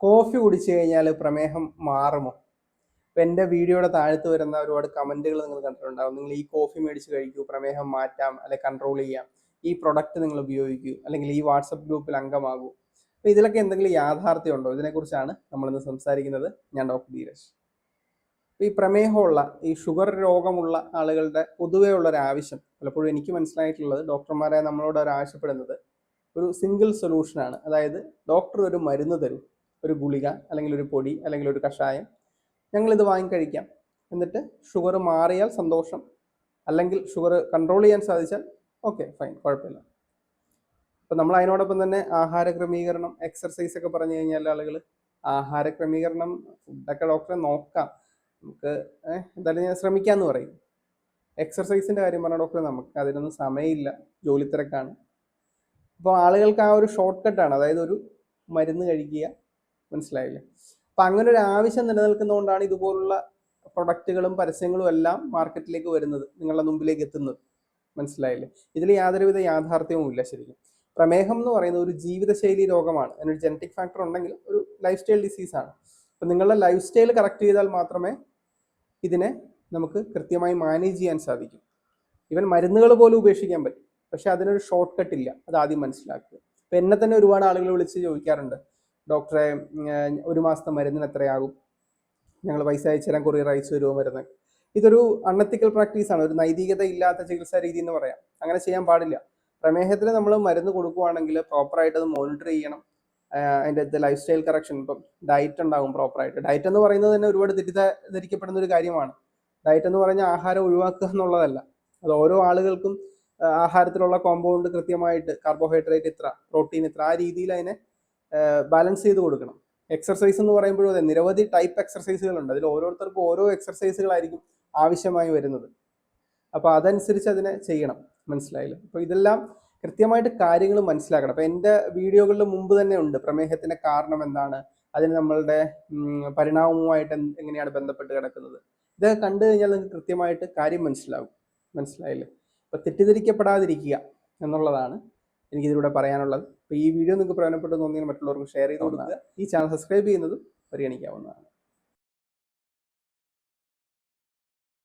Coffee കുടിച്ചു കഴിഞ്ഞാൽ പ്രമേഹം മാറുമോ? ഇപ്പം എൻ്റെ വീഡിയോയുടെ താഴത്ത് വരുന്ന ഒരുപാട് കമൻറ്റുകൾ നിങ്ങൾ കണ്ടിട്ടുണ്ടാകും. നിങ്ങൾ ഈ കോഫി മേടിച്ച് കഴിക്കൂ, പ്രമേഹം മാറ്റാം, അല്ലെ കൺട്രോൾ ചെയ്യാം, ഈ പ്രൊഡക്റ്റ് നിങ്ങൾ ഉപയോഗിക്കൂ, അല്ലെങ്കിൽ ഈ വാട്സപ്പ് ഗ്രൂപ്പിൽ അംഗമാകൂ. അപ്പോൾ ഇതിലൊക്കെ എന്തെങ്കിലും യാഥാർത്ഥ്യം ഉണ്ടോ? ഇതിനെക്കുറിച്ചാണ് നമ്മളിന്ന് സംസാരിക്കുന്നത്. ഞാൻ ഡോക്ടർ ധീരജ്. ഈ പ്രമേഹമുള്ള ഈ ഷുഗർ രോഗമുള്ള ആളുകളുടെ പൊതുവേ ഉള്ളൊരു ആവശ്യം, പലപ്പോഴും എനിക്ക് മനസ്സിലായിട്ടുള്ളത്, ഡോക്ടർമാരെ നമ്മളോട് അവർ ആവശ്യപ്പെടുന്നത് ഒരു സിംഗിൾ സൊല്യൂഷനാണ്. അതായത് ഡോക്ടർ ഒരു മരുന്ന് തരും, ഒരു ഗുളിക അല്ലെങ്കിൽ ഒരു പൊടി അല്ലെങ്കിൽ ഒരു കഷായം, ഞങ്ങളിത് വാങ്ങിക്കഴിക്കാം, എന്നിട്ട് ഷുഗർ മാറിയാൽ സന്തോഷം, അല്ലെങ്കിൽ ഷുഗർ കൺട്രോൾ ചെയ്യാൻ സാധിച്ചാൽ ഓക്കെ ഫൈൻ, കുഴപ്പമില്ല. അപ്പം നമ്മൾ അതിനോടൊപ്പം തന്നെ ആഹാര ക്രമീകരണം, എക്സർസൈസ് ഒക്കെ പറഞ്ഞു കഴിഞ്ഞാൽ ആളുകൾ ആഹാര ക്രമീകരണം, ഫുഡൊക്കെ ഡോക്ടറെ നോക്കാം, നമുക്ക് എന്തായാലും ഞാൻ ശ്രമിക്കാമെന്ന് പറയും. എക്സർസൈസിൻ്റെ കാര്യം പറഞ്ഞ ഡോക്ടറെ നമുക്ക് അതിനൊന്നും സമയമില്ല, ജോലി തിരക്കാണ്. അപ്പോൾ ആളുകൾക്ക് ആ ഒരു ഷോർട്ട് കട്ടാണ്, അതായത് ഒരു മരുന്ന് കഴിക്കുക, മനസ്സിലായില്ലേ? അപ്പം അങ്ങനെ ഒരു ആവശ്യം നിലനിൽക്കുന്നതുകൊണ്ടാണ് ഇതുപോലുള്ള പ്രൊഡക്റ്റുകളും പരസ്യങ്ങളും എല്ലാം മാർക്കറ്റിലേക്ക് വരുന്നത്, നിങ്ങളുടെ മുമ്പിലേക്ക് എത്തുന്നത്, മനസ്സിലായില്ലേ? ഇതിൽ യാതൊരുവിധ യാഥാർത്ഥ്യവും ഇല്ല. ശരിക്കും പ്രമേഹം എന്ന് പറയുന്നത് ഒരു ജീവിതശൈലി രോഗമാണ്. അതിനൊരു ജനറ്റിക് ഫാക്ടർ ഉണ്ടെങ്കിൽ ഒരു ലൈഫ് സ്റ്റൈൽ ഡിസീസാണ്. അപ്പം നിങ്ങളുടെ ലൈഫ് സ്റ്റൈൽ കറക്റ്റ് ചെയ്താൽ മാത്രമേ ഇതിനെ നമുക്ക് കൃത്യമായി മാനേജ് ചെയ്യാൻ സാധിക്കും. ഈവൻ മരുന്നുകൾ പോലും ഉപേക്ഷിക്കാൻ പറ്റും, പക്ഷെ അതിനൊരു ഷോർട്ട് കട്ട് ഇല്ല. അത് ആദ്യം മനസ്സിലാക്കുക. ഇപ്പം എന്നെ തന്നെ ഒരുപാട് ആളുകൾ വിളിച്ച് ചോദിക്കാറുണ്ട്, ഡോക്ടറെ ഒരു മാസത്തെ മരുന്നിന് എത്രയാകും, ഞങ്ങൾ പൈസ അയച്ചു തരാൻ, കൊറിയർ അയച്ചു തരുമോ മരുന്ന്? ഇതൊരു അൺഎത്തിക്കൽ പ്രാക്ടീസാണ്, ഒരു നൈതികത ഇല്ലാത്ത ചികിത്സാ രീതി എന്ന് പറയാം. അങ്ങനെ ചെയ്യാൻ പാടില്ല. പ്രമേഹത്തിന് നമ്മൾ മരുന്ന് കൊടുക്കുകയാണെങ്കിൽ പ്രോപ്പറായിട്ട് അത് മോണിറ്റർ ചെയ്യണം. അതിൻ്റെ ലൈഫ് സ്റ്റൈൽ കറക്ഷൻ, ഇപ്പം ഡയറ്റ് ഉണ്ടാകും പ്രോപ്പറായിട്ട്. ഡയറ്റ് എന്ന് പറയുന്നത് തന്നെ ഒരുപാട് തെറ്റിദ്ധരിക്കപ്പെടുന്ന ഒരു കാര്യമാണ്. ഡയറ്റ് എന്ന് പറഞ്ഞാൽ ആഹാരം ഒഴിവാക്കുക എന്നുള്ളതല്ല. അത് ഓരോ ആളുകൾക്കും ആഹാരത്തിലുള്ള കോമ്പൗണ്ട് കൃത്യമായിട്ട്, കാർബോഹൈഡ്രേറ്റ് ഇത്ര, പ്രോട്ടീൻ ഇത്ര, ആ രീതിയിൽ അതിനെ ബാലൻസ് ചെയ്ത് കൊടുക്കണം. എക്സർസൈസ് എന്ന് പറയുമ്പോഴും അതെ, നിരവധി ടൈപ്പ് എക്സർസൈസുകളുണ്ട്. അതിൽ ഓരോരുത്തർക്കും ഓരോ എക്സർസൈസുകളായിരിക്കും ആവശ്യമായി വരുന്നത്. അപ്പോൾ അതനുസരിച്ച് അതിനെ ചെയ്യണം, മനസ്സിലായില്ലേ? അപ്പോൾ ഇതെല്ലാം കൃത്യമായിട്ട് കാര്യങ്ങൾ മനസ്സിലാക്കണം. അപ്പോൾ എൻ്റെ വീഡിയോകളിൽ മുമ്പ് തന്നെ ഉണ്ട് പ്രമേഹത്തിൻ്റെ കാരണം എന്താണ്, അതിന് നമ്മളുടെ പരിണാമവുമായിട്ട് എങ്ങനെയാണ് ബന്ധപ്പെട്ട് കിടക്കുന്നത്. ഇതൊക്കെ കണ്ടു കഴിഞ്ഞാൽ നിങ്ങൾക്ക് കൃത്യമായിട്ട് കാര്യം മനസ്സിലാവും, മനസ്സിലായില്ലേ? അപ്പോൾ തെറ്റിദ്ധരിക്കപ്പെടാതിരിക്കുക എന്നുള്ളതാണ് എനിക്കിതിലൂടെ പറയാനുള്ളത്. അപ്പോൾ ഈ വീഡിയോ നിങ്ങൾക്ക് പ്രയോജനപ്പെട്ടു തോന്നിയാൽ മറ്റുള്ളവർക്ക് ഷെയർ ചെയ്ത് കൊടുക്കുക. ഈ ചാനൽ സബ്സ്ക്രൈബ് ചെയ്യുന്നതും പരിഗണിക്കാവുന്നതാണ്.